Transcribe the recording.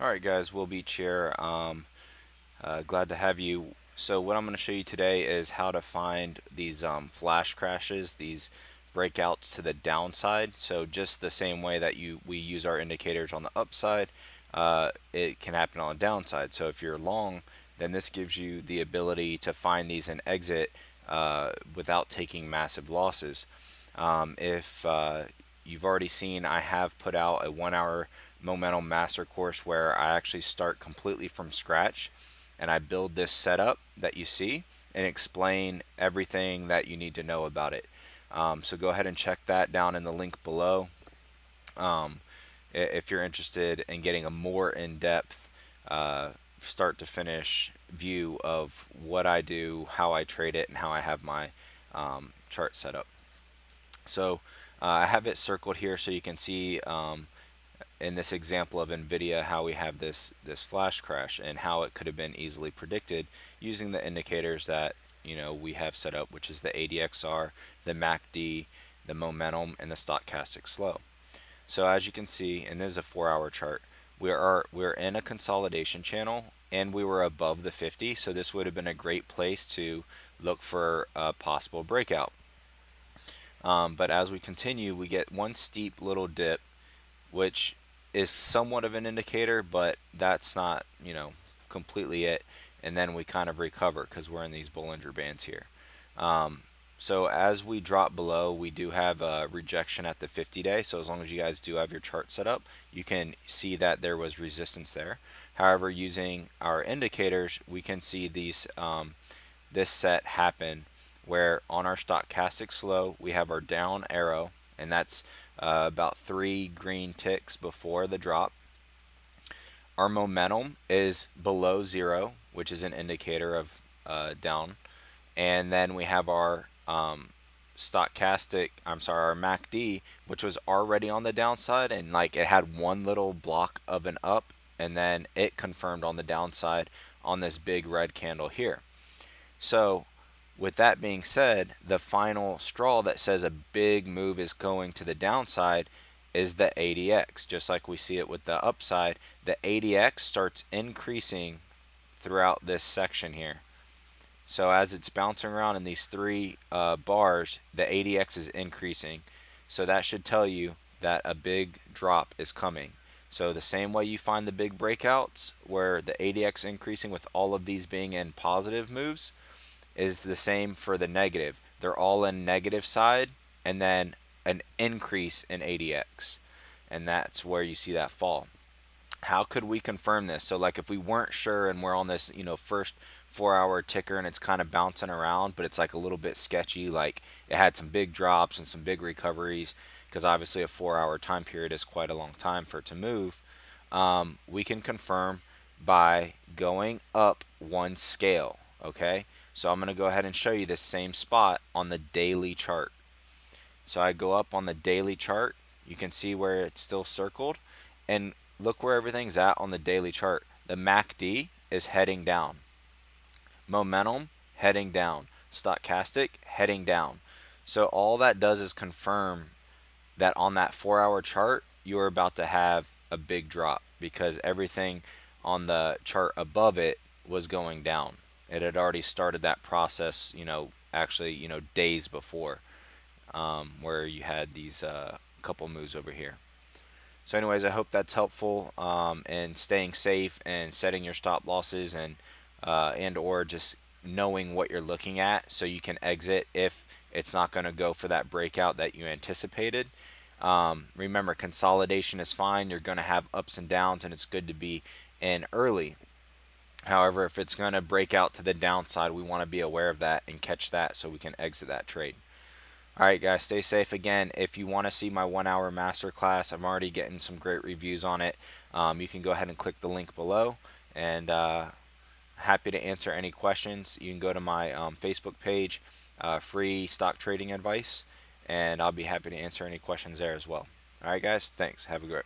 Alright guys, Will Beach here. Glad to have you. So what I'm going to show you today is how to find these flash crashes, these breakouts to the downside. So just the same way that we use our indicators on the upside, it can happen on the downside. So if you're long, then this gives you the ability to find these and exit without taking massive losses. If you've already seen, I have put out a 1 hour momentum master course where I actually start completely from scratch and I build this setup that you see and explain everything that you need to know about it. So go ahead and check that down in the link below. Um, if you're interested in getting a more in-depth start to finish view of what I do, how I trade it, and how I have my chart set up. So I have it circled here so you can see in this example of NVIDIA how we have this flash crash and how it could have been easily predicted using the indicators that we have set up, which is the ADXR, the MACD, the momentum, and the stochastic slow. So as you can see, and this is a 4 hour chart, we're in a consolidation channel and we were above the 50, so this would have been a great place to look for a possible breakout. But as we continue, we get one steep little dip, which is somewhat of an indicator, but that's not, completely it. And then we kind of recover because we're in these Bollinger Bands here. So as we drop below, we do have a rejection at the 50-day. So as long as you guys do have your chart set up, you can see that there was resistance there. However, using our indicators, we can see this set happen where on our stochastic slow, we have our down arrow, and that's about 3 green ticks before the drop. Our momentum is below 0, which is an indicator of down. And then we have our our MACD, which was already on the downside, and like it had one little block of an up, and then it confirmed on the downside on this big red candle here. So with that being said, the final straw that says a big move is going to the downside is the ADX. Just like we see it with the upside, the ADX starts increasing throughout this section here. So as it's bouncing around in these three bars, the ADX is increasing. So that should tell you that a big drop is coming. So the same way you find the big breakouts where the ADX increasing with all of these being in positive moves, is the same for the negative. They're all in negative side and then an increase in ADX. And that's where you see that fall. How could we confirm this? So like if we weren't sure and we're on this, first 4 hour ticker and it's kind of bouncing around, but it's like a little bit sketchy, like it had some big drops and some big recoveries, because obviously a 4 hour time period is quite a long time for it to move. We can confirm by going up one scale. Okay, so I'm going to go ahead and show you this same spot on the daily chart. So I go up on the daily chart. You can see where it's still circled. And look where everything's at on the daily chart. The MACD is heading down. Momentum heading down. Stochastic heading down. So all that does is confirm that on that 4 hour chart, you're about to have a big drop because everything on the chart above it was going down. It had already started that process, actually, days before, where you had these couple moves over here. So anyways, I hope that's helpful in staying safe and setting your stop losses and or just knowing what you're looking at so you can exit if it's not going to go for that breakout that you anticipated. Remember, consolidation is fine. You're going to have ups and downs, and it's good to be in early. However, if it's going to break out to the downside, we want to be aware of that and catch that so we can exit that trade. Alright guys, stay safe. Again, if you want to see my 1 hour masterclass, I'm already getting some great reviews on it. You can go ahead and click the link below, and happy to answer any questions. You can go to my Facebook page, free stock trading advice, and I'll be happy to answer any questions there as well. Alright guys, thanks. Have a great